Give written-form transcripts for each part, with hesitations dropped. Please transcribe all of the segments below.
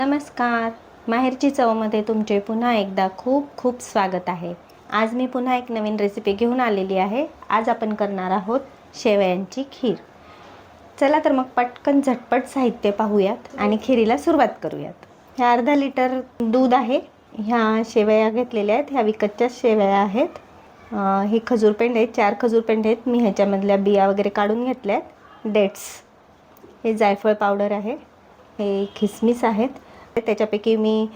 नमस्कार. माहेरची चवमध्ये तुमचे पुन्हा एकदा खूप खूप स्वागत आहे. आज मी पुन्हा एक नवीन रेसिपी घेऊन आलेली आहे. आज आपण करणार आहोत शेवयांची खीर. चला तर मग पटकन झटपट साहित्य पाहूयात आणि खीरीला सुरुवात करूयात. हे अर्धा लिटर दूध आहे. ह्या शेवया घेतलेल्या आहेत. ह्या विकतच्याच शेवया आहेत. हे खजूरपेंड आहेत, 4 खजूरपेंड आहेत. मी ह्याच्यामधल्या बिया वगैरे काढून घेतल्या आहेत. डेट्स, हे जायफळ पावडर आहे. हे खिसमिस आहेत. त्याच्यापैकी मी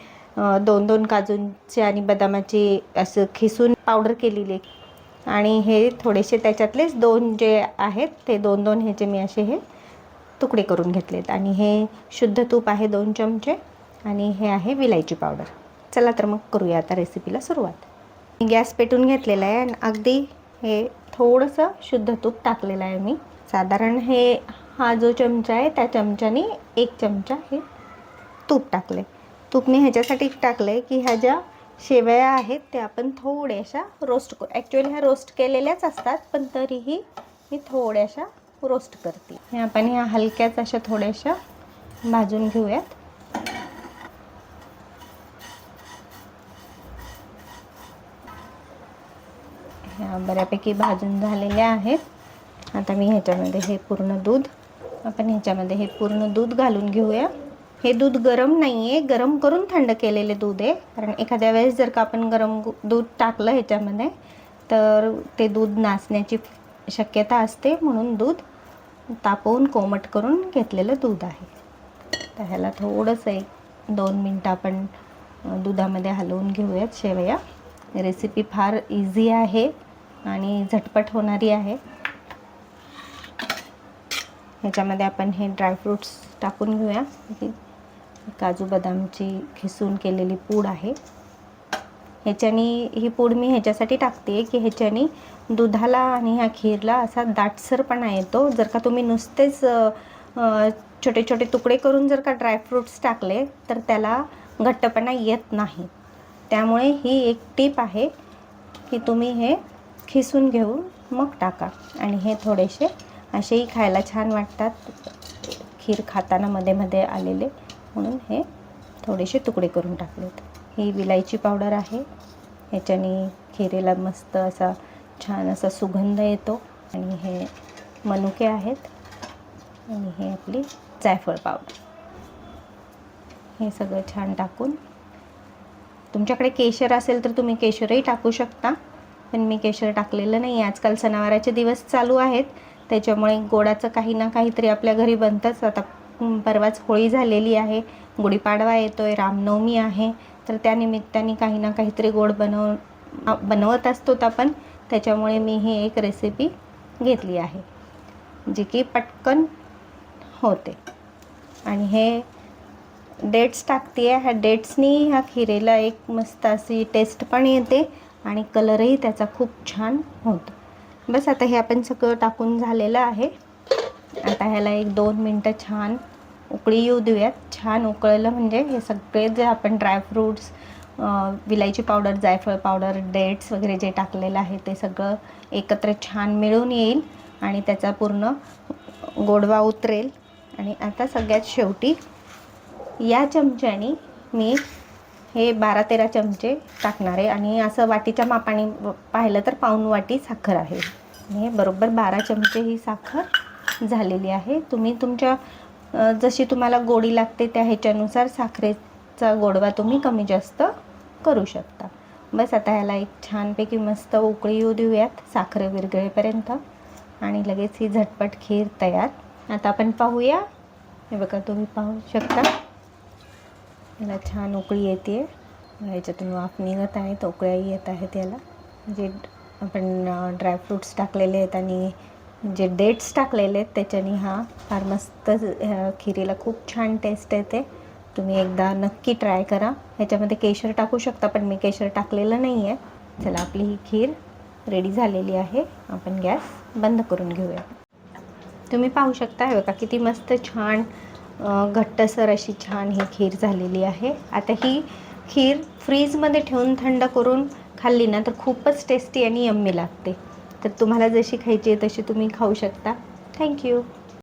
2 काजूंचे आणि बदामाची असं खिसून पावडर केलेली आहे. आणि हे थोडेसे त्याच्यातलेच 2 जे आहेत ते 2 ह्याचे मी असे हे तुकडे करून घेतलेत. आणि हे शुद्ध तूप आहे 2 चमचे. आणि हे आहे विलायची पावडर. चला तर मग करूया आता रेसिपीला सुरुवात. गॅस पेटून घेतलेला आहे आणि अगदी हे थोडंसं शुद्ध तूप टाकलेलं आहे मी. साधारण हा जो चमचा आहे त्या चमच्याने 1 चमचा हे तूप टाकले. तूप मी ह्याच्यासाठी टाकलं आहे की ह्या ज्या शेवया आहेत त्या आपण थोड्याशा रोस्ट करू. ॲक्च्युअली ह्या रोस्ट केलेल्याच असतात, पण तरीही मी थोड्याशा रोस्ट करते. हे आपण ह्या हलक्याच अशा थोड्याशा भाजून घेऊयात. ह्या बऱ्यापैकी भाजून झालेल्या आहेत. आता मी ह्याच्यामध्ये हे पूर्ण दूध घालून घेऊया. हे दूध गरम नाही आहे, गरम करून थंड केलेले दूध आहे. कारण एखाद्या वेळेस जर का आपण गरम दूध टाकलं ह्याच्यामध्ये तर ते दूध नासण्याची शक्यता असते, म्हणून दूध तापवून कोमट करून घेतलेलं दूध आहे. तर ह्याला थोडंसं 1-2 मिनटं आपण दुधामध्ये हलवून घेऊयात शेवया. रेसिपी फार इझी आहे आणि झटपट होणारी आहे. ह्याच्यामध्ये आपण हे ड्रायफ्रूट्स टाकून घेऊया. काजू बदामची खिसून केलेली पूड आहे. ही पूड मी ह्याच्यासाठी टाकते की ह्याच्यानी दुधाला आणि ह्या खीरला असा दाटसरपणा येतो. जर का तुम्ही नुसतेच छोटे छोटे तुकडे करून जर का ड्रायफ्रूट्स टाकले तर त्याला घट्टपणा येत नाही. त्यामुळे ही एक टीप आहे की तुम्ही हे खिसून घेऊन मग टाका. आणि हे थोडेसे असेही खायला छान वाटतात, खीर खाताना मध्ये मध्ये आलेले, म्हणून हे थोडेसे तुकडे करून टाकलेत. ही विलायची पावडर आहे. ह्याच्याने खीरेला मस्त असा छान असा सुगंध येतो. आणि हे मनुके आहेत. आणि हे आपली जायफळ पावडर. हे सगळं छान टाकून, तुमच्याकडे केशर असेल तर तुम्ही केशरही टाकू शकता, पण मी केशर टाकलेलं नाही. आजकाल सणावाराचे दिवस चालू आहेत, त्याच्यामुळे गोडाचं काही ना काहीतरी आपल्या घरी बनतंच. आता परवाच होळी झालेली आहे, गुढीपाडवा येतोय, रामनवमी आहे, तर त्यानिमित्ताने काही ना काहीतरी गोड बनवत असतो आपण. त्याच्यामुळे मी ही एक रेसिपी घेतली आहे जी की पटकन होते. आणि हे डेट्स टाकते आहे. ह्या डेट्सनी ह्या खिरेला एक मस्त अशी टेस्ट पण येते आणि कलरही त्याचा खूप छान होतो. बस आता हे आपण सगळं टाकून झालेलं आहे. आता ह्याला 1-2 मिनटं छान उकळी येऊ देऊयात. छान उकळलं म्हणजे हे सगळे जे आपण ड्रायफ्रूट्स, विलायची पावडर, जायफळ पावडर, डेट्स वगैरे जे टाकलेलं आहे ते सगळं एकत्र छान मिळून येईल आणि त्याचा पूर्ण गोडवा उतरेल. आणि आता सगळ्यात शेवटी या चमच्याने मी हे 12-13 चमचे टाकणार आहे. आणि असं वाटीच्या मापाने पाहिलं तर पाऊण वाटी साखर आहे. हे बरोबर 12 चमचे ही साखर झालेली आहे. तुम्ही तुमच्या जशी तुम्हाला गोडी लागते त्या ह्याच्यानुसार साखरेचा गोडवा तुम्ही कमी जास्त करू शकता. बस आता ह्याला एक छानपैकी मस्त उकळी येऊ देऊयात साखर विरघळेपर्यंत. आणि लगेच ही झटपट खीर तयार. आता आपण पाहूया. हे बघा, तुम्ही पाहू शकता याला छान उकळी येते. ह्याच्यातून वाफ निघत आहे, तर उकळ्याही येत आहेत याला. जे आपण ड्रायफ्रूट्स टाकलेले आहेत आणि जे डेट्स टाकलेले आहेत त्याच्याने हा फार मस्त खिरीला खूप छान टेस्ट येते. तुम्ही एकदा नक्की ट्राय करा. ह्याच्यामध्ये केशर टाकू शकता, पण मी केशर टाकलेलं नाही आहे. चला, आपली ही खीर रेडी झालेली आहे. आपण गॅस बंद करून घेऊया. तुम्ही पाहू शकता, हे बघा किती मस्त छान घट्टसर अशी छान ही खीर झालेली आहे. आता ही खीर फ्रीजमध्ये ठेवून थंड करून खाल्ली ना तर खूपच टेस्टी आणि यम्मी लागते. तर तुम्हाला जशी खायची आहे तशी तुम्ही खाऊ शकता. थँक्यू.